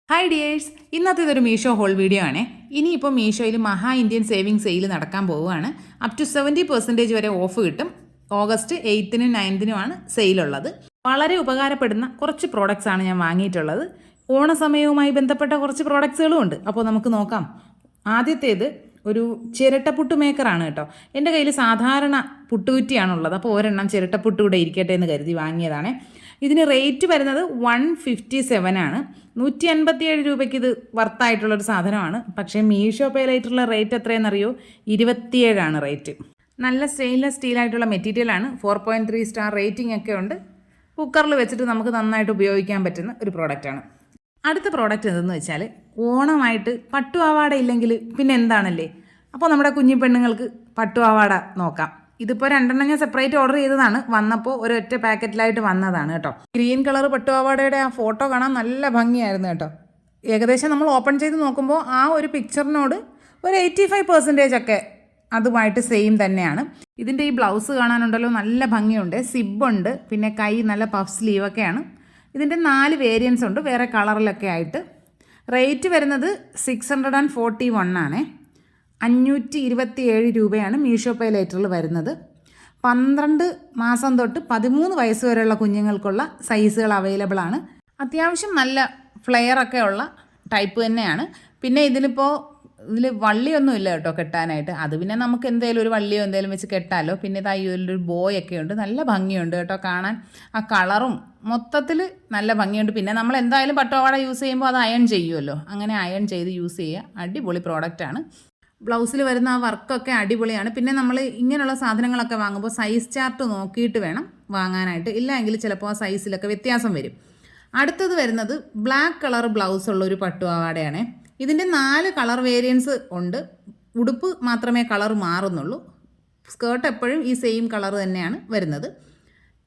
Hi dears, ഇന്നത്തെ ഇതൊരു Meesho whole video ആണ്. ഇനിയിപ്പോൾ മീഷോയിൽ മഹാ ഇന്ത്യൻ സേവിങ് സെയിൽ നടക്കാൻ പോവുകയാണ്. അപ് ടു 70% വരെ ഓഫ് കിട്ടും. ഓഗസ്റ്റ് 8-നും 9-നുമാണ് സെയിലുള്ളത്. വളരെ ഉപകാരപ്പെടുന്ന കുറച്ച് പ്രോഡക്റ്റ്സ് ആണ് ഞാൻ വാങ്ങിയിട്ടുള്ളത്. ഓണസമയവുമായി ബന്ധപ്പെട്ട കുറച്ച് പ്രോഡക്റ്റ്സുകളും ഉണ്ട്. അപ്പോൾ നമുക്ക് നോക്കാം. ആദ്യത്തേത് ഒരു ചിരട്ടപ്പുട്ട് മേക്കറാണ് കേട്ടോ. എൻ്റെ കയ്യിൽ സാധാരണ പുട്ടുകുറ്റിയാണുള്ളത്. അപ്പോൾ ഒരെണ്ണം ചിരട്ടപ്പുട്ട് കൂടെ ഇരിക്കട്ടെ എന്ന് കരുതി വാങ്ങിയതാണ്. ഇതിന് റേറ്റ് വരുന്നത് 157 ആണ്. 157 രൂപയ്ക്ക് ഇത് വർത്തായിട്ടുള്ളൊരു സാധനമാണ്. പക്ഷേ മീഷോ പേയിലായിട്ടുള്ള റേറ്റ് എത്രയെന്നറിയോ? 27 ആണ് റേറ്റ്. നല്ല സ്റ്റെയിൻലെസ് സ്റ്റീലായിട്ടുള്ള മെറ്റീരിയലാണ്. 4.3 സ്റ്റാർ റേറ്റിംഗ് ഒക്കെ ഉണ്ട്. കുക്കറിൽ വെച്ചിട്ട് നമുക്ക് നന്നായിട്ട് ഉപയോഗിക്കാൻ പറ്റുന്ന ഒരു പ്രോഡക്റ്റാണ്. അടുത്ത പ്രോഡക്റ്റ് എന്തെന്ന് വെച്ചാൽ, ഓണമായിട്ട് പട്ടുപാവാട ഇല്ലെങ്കിൽ പിന്നെ എന്താണല്ലേ. അപ്പോൾ നമ്മുടെ കുഞ്ഞി പെണ്ണുങ്ങൾക്ക് പട്ടുപാവാട നോക്കാം. ഇതിപ്പോൾ 2 ഞാൻ സെപ്പറേറ്റ് ഓർഡർ ചെയ്തതാണ്. വന്നപ്പോൾ ഒരൊറ്റ പാക്കറ്റിലായിട്ട് വന്നതാണ് കേട്ടോ. ഗ്രീൻ കളർ പട്ടുപാവാടയുടെ ആ ഫോട്ടോ കാണാൻ നല്ല ഭംഗിയായിരുന്നു കേട്ടോ. ഏകദേശം നമ്മൾ ഓപ്പൺ ചെയ്ത് നോക്കുമ്പോൾ ആ ഒരു പിക്ചറിനോട് ഒരു 85% ഒക്കെ അതുമായിട്ട് സെയിം തന്നെയാണ്. ഇതിൻ്റെ ഈ ബ്ലൗസ് കാണാനുണ്ടല്ലോ, നല്ല ഭംഗിയുണ്ട്. സിബുണ്ട്, പിന്നെ കൈ നല്ല പഫ് സ്ലീവൊക്കെയാണ്. ഇതിൻ്റെ 4 വേരിയൻസ് ഉണ്ട്, വേറെ കളറിലൊക്കെ ആയിട്ട്. റേറ്റ് വരുന്നത് 641 ആണ്. 527 രൂപയാണ് മീഷോ പേ ലേറ്ററിൽ വരുന്നത്. 12 മാസം തൊട്ട് 13 വയസ്സ് വരെയുള്ള കുഞ്ഞുങ്ങൾക്കുള്ള സൈസുകൾ അവൈലബിൾ ആണ്. അത്യാവശ്യം നല്ല ഫ്ലെയറൊക്കെ ഉള്ള ടൈപ്പ് തന്നെയാണ്. പിന്നെ ഇതിൽ വള്ളിയൊന്നും ഇല്ല കേട്ടോ കെട്ടാനായിട്ട്. അത് പിന്നെ നമുക്ക് എന്തെങ്കിലും ഒരു വള്ളിയോ എന്തെങ്കിലും വെച്ച് കെട്ടാലോ. പിന്നെ ഇതാ ഈ ഒരു ബോയൊക്കെ ഉണ്ട്, നല്ല ഭംഗിയുണ്ട് കേട്ടോ കാണാൻ. ആ കളറും മൊത്തത്തിൽ നല്ല ഭംഗിയുണ്ട്. പിന്നെ നമ്മൾ എന്തായാലും പട്ടുപാവാട യൂസ് ചെയ്യുമ്പോൾ അത് അയൺ ചെയ്യുമല്ലോ, അങ്ങനെ അയൺ ചെയ്ത് യൂസ് ചെയ്യുക. അടിപൊളി പ്രോഡക്റ്റാണ്. ബ്ലൗസിൽ വരുന്ന ആ വർക്കൊക്കെ അടിപൊളിയാണ്. പിന്നെ നമ്മൾ ഇങ്ങനെയുള്ള സാധനങ്ങളൊക്കെ വാങ്ങുമ്പോൾ സൈസ് ചാർട്ട് നോക്കിയിട്ട് വേണം വാങ്ങാനായിട്ട്, ഇല്ലെങ്കിൽ ചിലപ്പോൾ ആ സൈസിലൊക്കെ വ്യത്യാസം വരും. അടുത്തത് വരുന്നത് ബ്ലാക്ക് കളർ ബ്ലൗസ് ഉള്ള ഒരു പട്ടുപാവാടയാണ്. ഇതിൻ്റെ 4 കളർ വേരിയൻസ് ഉണ്ട്. ഉടുപ്പ് മാത്രമേ കളർ മാറുന്നുള്ളൂ. സ്കേർട്ട് എപ്പോഴും ഈ സെയിം കളർ തന്നെയാണ് വരുന്നത്.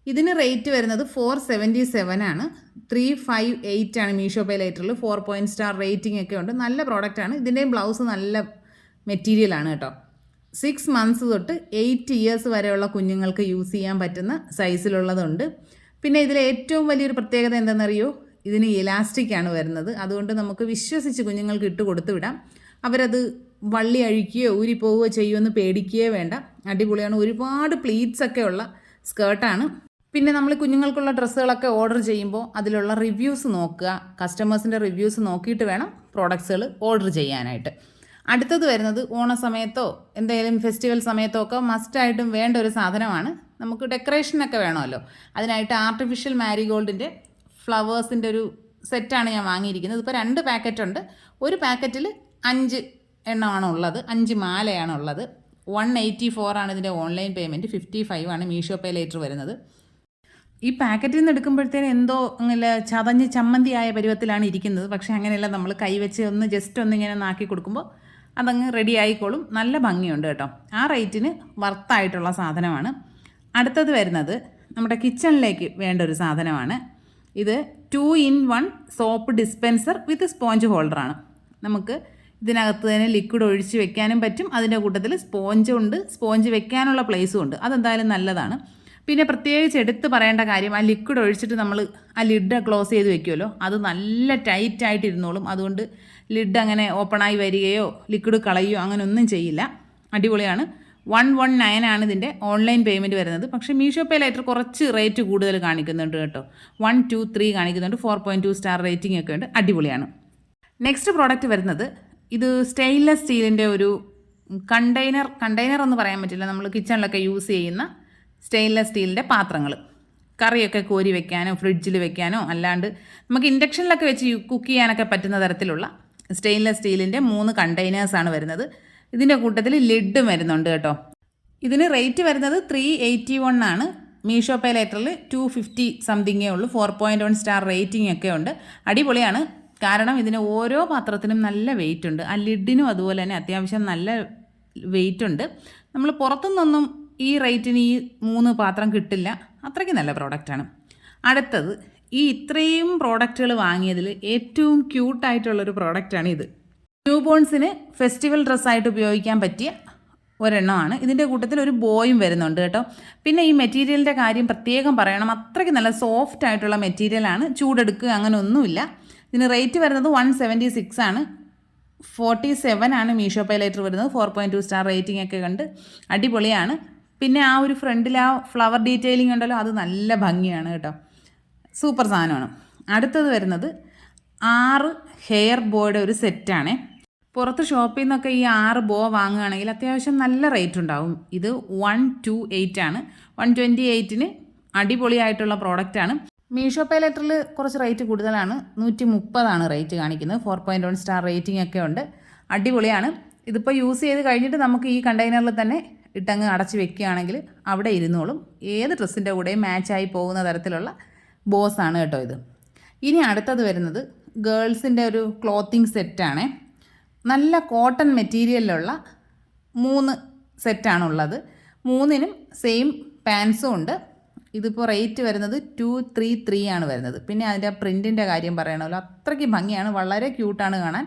ഇതിന് റേറ്റ് വരുന്നത് 477 ആണ്. 358 ആണ് മീഷോ പേ ലേറ്ററിൽ. 4 സ്റ്റാർ റേറ്റിംഗ് ഒക്കെ ഉണ്ട്. നല്ല പ്രോഡക്റ്റാണ്. ഇതിൻ്റെയും ബ്ലൗസ് നല്ല മെറ്റീരിയലാണ് കേട്ടോ. 6 മന്ത്സ് തൊട്ട് 8 ഇയേഴ്സ് വരെയുള്ള കുഞ്ഞുങ്ങൾക്ക് യൂസ് ചെയ്യാൻ പറ്റുന്ന സൈസിലുള്ളതുണ്ട്. പിന്നെ ഇതിൽ ഏറ്റവും വലിയൊരു പ്രത്യേകത എന്താണെന്നറിയോ? ഇതിന് ഇലാസ്റ്റിക്കാണ് വരുന്നത്. അതുകൊണ്ട് നമുക്ക് വിശ്വസിച്ച് കുഞ്ഞുങ്ങൾക്ക് ഇട്ട് കൊടുത്തു വിടാം. അവരത് വള്ളി അഴിക്കുകയോ ഊരിപ്പോവുകയോ ചെയ്യുമെന്ന് പേടിക്കുകയോ വേണ്ട. അടിപൊളിയാണ്. ഒരുപാട് പ്ലീറ്റ്സ് ഒക്കെ ഉള്ള സ്കേർട്ടാണ്. പിന്നെ നമ്മൾ കുഞ്ഞുങ്ങൾക്കുള്ള ഡ്രസ്സുകളൊക്കെ ഓർഡർ ചെയ്യുമ്പോൾ അതിലുള്ള റിവ്യൂസ് നോക്കുക. കസ്റ്റമേഴ്സിൻ്റെ റിവ്യൂസ് നോക്കിയിട്ട് വേണം പ്രോഡക്ട്സുകൾ ഓർഡർ ചെയ്യാനായിട്ട്. അടുത്തത് വരുന്നത് ഓണസമയത്തോ എന്തെങ്കിലും ഫെസ്റ്റിവൽ സമയത്തോ ഒക്കെ മസ്റ്റായിട്ടും വേണ്ട ഒരു സാധനമാണ്. നമുക്ക് ഡെക്കറേഷനൊക്കെ വേണമല്ലോ. അതിനായിട്ട് ആർട്ടിഫിഷ്യൽ മാരിഗോൾഡിൻ്റെ ഫ്ലവേഴ്സിൻ്റെ ഒരു സെറ്റാണ് ഞാൻ വാങ്ങിയിരിക്കുന്നത്. ഇപ്പോൾ 2 പാക്കറ്റ് ഉണ്ട്. ഒരു പാക്കറ്റിൽ 5 എണ്ണമാണ് ഉള്ളത്. 5 മാലയാണ് ഉള്ളത്. 184 ആണ് ഇതിൻ്റെ ഓൺലൈൻ പേയ്മെൻറ്റ്. 55 ആണ് മീഷോ പേ ലേറ്റർ വരുന്നത്. ഈ പാക്കറ്റിൽ നിന്ന് എടുക്കുമ്പോഴത്തേനും എന്തോ അങ്ങനെ ചതഞ്ഞ് ചമ്മന്തിയായ പരുവത്തിലാണ് ഇരിക്കുന്നത്. പക്ഷേ അങ്ങനെയല്ല, നമ്മൾ കൈവച്ച് ജസ്റ്റ് ഒന്നിങ്ങനെ നാക്കി കൊടുക്കുമ്പോൾ അതങ്ങ് റെഡി ആയിക്കോളും. നല്ല ഭംഗിയുണ്ട് കേട്ടോ. ആ റേറ്റിന് വർത്തായിട്ടുള്ള സാധനമാണ്. അടുത്തത് വരുന്നത് നമ്മുടെ കിച്ചണിലേക്ക് വേണ്ട ഒരു സാധനമാണ്. ഇത് 2-in-1 സോപ്പ് ഡിസ്പെൻസർ വിത്ത് സ്പോഞ്ച് ഹോൾഡറാണ്. നമുക്ക് ഇതിനകത്ത് തന്നെ ലിക്വിഡ് ഒഴിച്ച് വെക്കാനും പറ്റും. അതിൻ്റെ കൂട്ടത്തിൽ സ്പോഞ്ചും ഉണ്ട്, സ്പോഞ്ച് വെക്കാനുള്ള പ്ലേസും ഉണ്ട്. അതെന്തായാലും നല്ലതാണ്. പിന്നെ പ്രത്യേകിച്ച് എടുത്ത് പറയേണ്ട കാര്യം, ആ ലിക്വിഡ് ഒഴിച്ചിട്ട് നമ്മൾ ആ ലിഡ് ക്ലോസ് ചെയ്ത് വെക്കുമല്ലോ, അത് നല്ല ടൈറ്റായിട്ട് ഇരുന്നോളും. അതുകൊണ്ട് ലിഡ് അങ്ങനെ ഓപ്പണായി വരികയോ ലിക്വിഡ് കളയുകയോ അങ്ങനെ ഒന്നും ചെയ്യില്ല. അടിപൊളിയാണ്. 119 ആണ് ഇതിൻ്റെ ഓൺലൈൻ പേയ്മെൻറ്റ് വരുന്നത്. പക്ഷേ മീഷോ പേ ലേറ്റർ കുറച്ച് റേറ്റ് കൂടുതൽ കാണിക്കുന്നുണ്ട് കേട്ടോ. 123 കാണിക്കുന്നുണ്ട്. 4.2 സ്റ്റാർ റേറ്റിംഗ് ഒക്കെ ഉണ്ട്. അടിപൊളിയാണ്. നെക്സ്റ്റ് പ്രോഡക്റ്റ് വരുന്നത് ഇത് സ്റ്റെയിൻലെസ് സ്റ്റീലിൻ്റെ ഒരു കണ്ടെയ്നർ എന്ന് പറയാൻ പറ്റില്ല, നമ്മൾ കിച്ചണിലൊക്കെ യൂസ് ചെയ്യുന്ന സ്റ്റെയിൻലെസ് സ്റ്റീലിൻ്റെ പാത്രങ്ങൾ. കറിയൊക്കെ കോരി വെക്കാനോ ഫ്രിഡ്ജിൽ വെക്കാനോ അല്ലാണ്ട് നമുക്ക് ഇൻഡക്ഷനിലൊക്കെ വെച്ച് കുക്ക് ചെയ്യാനൊക്കെ പറ്റുന്ന തരത്തിലുള്ള സ്റ്റെയിൻലെസ് സ്റ്റീലിൻ്റെ 3 കണ്ടെയ്നേഴ്സാണ് വരുന്നത്. ഇതിൻ്റെ കൂട്ടത്തിൽ ലിഡും വരുന്നുണ്ട് കേട്ടോ. ഇതിന് റേറ്റ് വരുന്നത് 381 ആണ്. മീഷോ പേ ലേറ്ററിൽ 250 സംതിങ്ങേ ഉള്ളൂ. 4.1 സ്റ്റാർ റേറ്റിംഗ് ഒക്കെ ഉണ്ട്. അടിപൊളിയാണ്. കാരണം ഇതിന് ഓരോ പാത്രത്തിനും നല്ല വെയിറ്റ് ഉണ്ട്. ആ ലിഡിനും അതുപോലെ തന്നെ അത്യാവശ്യം നല്ല വെയിറ്റ് ഉണ്ട്. നമ്മൾ പുറത്തുനിന്നൊന്നും ഈ റേറ്റിന് ഈ 3 പാത്രം കിട്ടില്ല. അത്രയ്ക്ക് നല്ല പ്രോഡക്റ്റാണ്. അടുത്തത് ഈ ഇത്രയും പ്രോഡക്റ്റുകൾ വാങ്ങിയതിൽ ഏറ്റവും ക്യൂട്ടായിട്ടുള്ളൊരു പ്രോഡക്റ്റാണ് ഇത്. ന്യൂ ബോൺസിന് ഫെസ്റ്റിവൽ ഡ്രസ്സായിട്ട് ഉപയോഗിക്കാൻ പറ്റിയ ഒരെണ്ണമാണ്. ഇതിൻ്റെ കൂട്ടത്തിൽ ഒരു ബോയും വരുന്നുണ്ട് കേട്ടോ. പിന്നെ ഈ മെറ്റീരിയലിൻ്റെ കാര്യം പ്രത്യേകം പറയണം. അത്രയ്ക്ക് നല്ല സോഫ്റ്റ് ആയിട്ടുള്ള മെറ്റീരിയലാണ്. ചൂടെടുക്കുക അങ്ങനെ ഒന്നുമില്ല. ഇതിന് റേറ്റ് വരുന്നത് 176 ആണ്. 47 ആണ് മീഷോ പേ ലേറ്റർ വരുന്നത്. 4.2 സ്റ്റാർ റേറ്റിംഗ് ഒക്കെ കണ്ട് അടിപൊളിയാണ്. പിന്നെ ആ ഒരു ഫ്രണ്ടിൽ ആ ഫ്ലവർ ഡീറ്റെയിലിംഗ് ഉണ്ടല്ലോ, അത് നല്ല ഭംഗിയാണ് കേട്ടോ. സൂപ്പർ സാധനമാണ്. അടുത്തത് വരുന്നത് 6 ഹെയർ ബോയുടെ ഒരു സെറ്റാണ്. പുറത്ത് ഷോപ്പിൽ നിന്നൊക്കെ ഈ 6 ബോ വാങ്ങുകയാണെങ്കിൽ അത്യാവശ്യം നല്ല റേറ്റ് ഉണ്ടാവും. ഇത് 128 ആണ്. 128ന് അടിപൊളിയായിട്ടുള്ള പ്രോഡക്റ്റാണ്. മീഷോ പേ ലെറ്ററിൽ കുറച്ച് റേറ്റ് കൂടുതലാണ്. 130 റേറ്റ് കാണിക്കുന്നത്. 4.1 സ്റ്റാർ റേറ്റിംഗ് ഒക്കെ ഉണ്ട്. അടിപൊളിയാണ്. ഇതിപ്പോൾ യൂസ് ചെയ്ത് കഴിഞ്ഞിട്ട് നമുക്ക് ഈ കണ്ടെയ്നറിൽ തന്നെ ഇട്ടങ്ങ് അടച്ച് വെക്കുകയാണെങ്കിൽ അവിടെ ഇരുന്നോളും. ഏത് ഡ്രസ്സിൻ്റെ കൂടെയും മാച്ചായി പോകുന്ന തരത്തിലുള്ള ബോസാണ് കേട്ടോ ഇത്. ഇനി അടുത്തത് വരുന്നത് ഗേൾസിൻ്റെ ഒരു ക്ലോത്തിങ് സെറ്റാണ്. നല്ല കോട്ടൺ മെറ്റീരിയലിലുള്ള 3 സെറ്റാണുള്ളത്. 3നും സെയിം പാൻസും ഉണ്ട്. ഇതിപ്പോൾ റേറ്റ് വരുന്നത് 233 ആണ് വരുന്നത്. പിന്നെ അതിൻ്റെ പ്രിൻറ്റിൻ്റെ കാര്യം പറയണമല്ലോ, അത്രയ്ക്ക് ഭംഗിയാണ്, വളരെ ക്യൂട്ടാണ് കാണാൻ.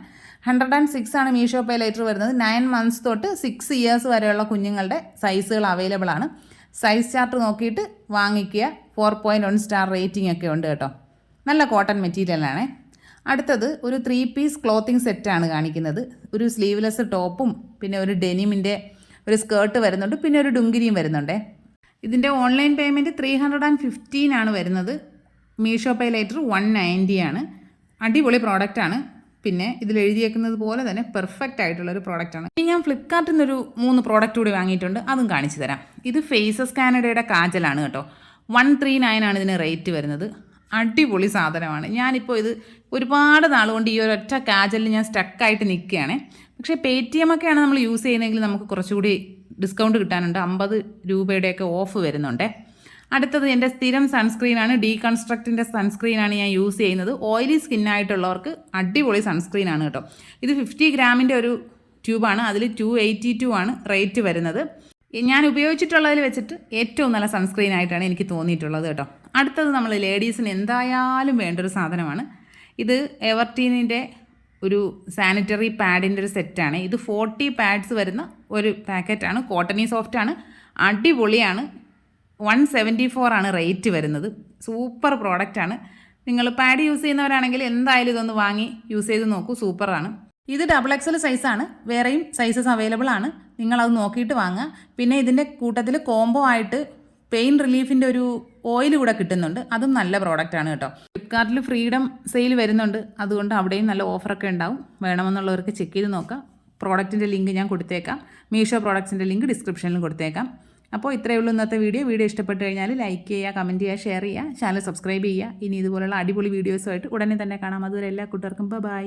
106 ആണ് മീഷോ പേ ലേറ്റർ വരുന്നത്. 9 മന്ത്സ് തൊട്ട് 6 ഇയേഴ്സ് വരെയുള്ള കുഞ്ഞുങ്ങളുടെ സൈസുകൾ അവൈലബിൾ ആണ്. സൈസ് ചാർട്ട് നോക്കിയിട്ട് വാങ്ങിക്കുക. 4.1 സ്റ്റാർ റേറ്റിംഗ് ഒക്കെ ഉണ്ട് കേട്ടോ. നല്ല കോട്ടൺ മെറ്റീരിയലാണ്. അടുത്തത് ഒരു 3 പീസ് ക്ലോത്തിങ് സെറ്റാണ് കാണിക്കുന്നത്. ഒരു സ്ലീവ്ലെസ് ടോപ്പും പിന്നെ ഒരു ഡെനിമിൻ്റെ ഒരു സ്കേർട്ട് വരുന്നുണ്ട്, പിന്നെ ഒരു ഡുങ്കിരിയും വരുന്നുണ്ട്. ഇതിൻ്റെ ഓൺലൈൻ പേയ്മെൻറ്റ് 315 ആണ് വരുന്നത്. മീഷോ പേ ലേറ്റർ 190 ആണ്. അടിപൊളി പ്രോഡക്റ്റാണ്. പിന്നെ ഇതിൽ എഴുതിയേക്കുന്നത് പോലെ തന്നെ പെർഫെക്റ്റ് ആയിട്ടുള്ളൊരു പ്രോഡക്റ്റാണ്. ഇനി ഞാൻ ഫ്ലിപ്കാർട്ടിൽ നിന്നൊരു 3 പ്രോഡക്റ്റ് കൂടി വാങ്ങിയിട്ടുണ്ട്, അതും കാണിച്ചു തരാം. ഇത് ഫേസസ് കാനഡയുടെ കാജലാണ് കേട്ടോ. 139 ആണ് ഇതിന് റേറ്റ് വരുന്നത്. അടിപൊളി സാധനമാണ്. ഞാനിപ്പോൾ ഇത് ഒരുപാട് നാളുകൊണ്ട് ഈ ഒരൊറ്റ കാജലിൽ ഞാൻ സ്റ്റക്കായിട്ട് നിൽക്കുകയാണ്. പക്ഷേ PayTM ഒക്കെയാണ് നമ്മൾ യൂസ് ചെയ്യുന്നതെങ്കിൽ നമുക്ക് കുറച്ചുകൂടി ഡിസ്കൗണ്ട് കിട്ടാനുണ്ട്. 50 രൂപയുടെയൊക്കെ ഓഫ് വരുന്നുണ്ട്. അടുത്തത് എൻ്റെ സ്ഥിരം സൺസ്ക്രീനാണ്. ഡീകൺസ്ട്രക്റ്റിൻ്റെ സൺസ്ക്രീനാണ് ഞാൻ യൂസ് ചെയ്യുന്നത്. ഓയിലി സ്കിന്നായിട്ടുള്ളവർക്ക് അടിപൊളി സൺസ്ക്രീനാണ് കേട്ടോ. ഇത് 50 ഗ്രാമിൻ്റെ ഒരു ട്യൂബാണ്. അതിൽ 282 ആണ് റേറ്റ് വരുന്നത്. ഞാൻ ഉപയോഗിച്ചിട്ടുള്ളതിൽ വെച്ചിട്ട് ഏറ്റവും നല്ല സൺസ്ക്രീനായിട്ടാണ് എനിക്ക് തോന്നിയിട്ടുള്ളത് കേട്ടോ. അടുത്തത് നമ്മൾ ലേഡീസിന് എന്തായാലും വേണ്ടൊരു സാധനമാണ്. ഇത് എവർടീനിൻ്റെ ഒരു സാനിറ്ററി പാഡിൻ്റെ ഒരു സെറ്റാണ്. ഇത് 40 പാഡ്സ് വരുന്ന ഒരു പാക്കറ്റാണ്. കോട്ടണി സോഫ്റ്റാണ്, അടിപൊളിയാണ്. 174 ആണ് റേറ്റ് വരുന്നത്. സൂപ്പർ പ്രോഡക്റ്റാണ്. നിങ്ങൾ പാഡ് യൂസ് ചെയ്യുന്നവരാണെങ്കിൽ എന്തായാലും ഇതൊന്ന് വാങ്ങി യൂസ് ചെയ്ത് നോക്കൂ, സൂപ്പറാണ്. ഇത് XXL സൈസാണ്. വേറെയും സൈസസ് അവൈലബിൾ ആണ്. നിങ്ങളത് നോക്കിയിട്ട് വാങ്ങുക. പിന്നെ ഇതിൻ്റെ കൂട്ടത്തിൽ കോംബോ ആയിട്ട് പെയിൻ റിലീഫിൻ്റെ ഒരു ഓയിൽ കൂടെ കിട്ടുന്നുണ്ട്. അതും നല്ല പ്രോഡക്റ്റാണ് കേട്ടോ. ഫ്ലിപ്കാർട്ടിൽ ഫ്രീഡം സെയിൽ വരുന്നുണ്ട്. അതുകൊണ്ട് അവിടെയും നല്ല ഓഫറൊക്കെ ഉണ്ടാവും. വേണമെന്നുള്ളവർക്ക് ചെക്ക് ചെയ്ത് നോക്കാം. പ്രോഡക്റ്റിൻ്റെ ലിങ്ക് ഞാൻ കൊടുത്തേക്കാം. മീഷോ പ്രോഡക്ട്സിൻ്റെ ലിങ്ക് ഡിസ്ക്രിപ്ഷനിലും കൊടുത്തേക്കാം. അപ്പോൾ ഇത്രയേ ഉള്ളൂ ഇന്നത്തെ വീഡിയോ. ഇഷ്ടപ്പെട്ട് കഴിഞ്ഞാൽ ലൈക്ക് ചെയ്യുക, കമൻറ്റ് ചെയ്യുക, ഷെയർ ചെയ്യുക, ചാനൽ സബ്സ്ക്രൈബ് ചെയ്യുക. ഇനി ഇതുപോലുള്ള അടിപൊളി വീഡിയോസുമായിട്ട് ഉടനെ തന്നെ കാണാം. അതുവരെ എല്ലാ കൂട്ടുകാർക്കും ബൈ.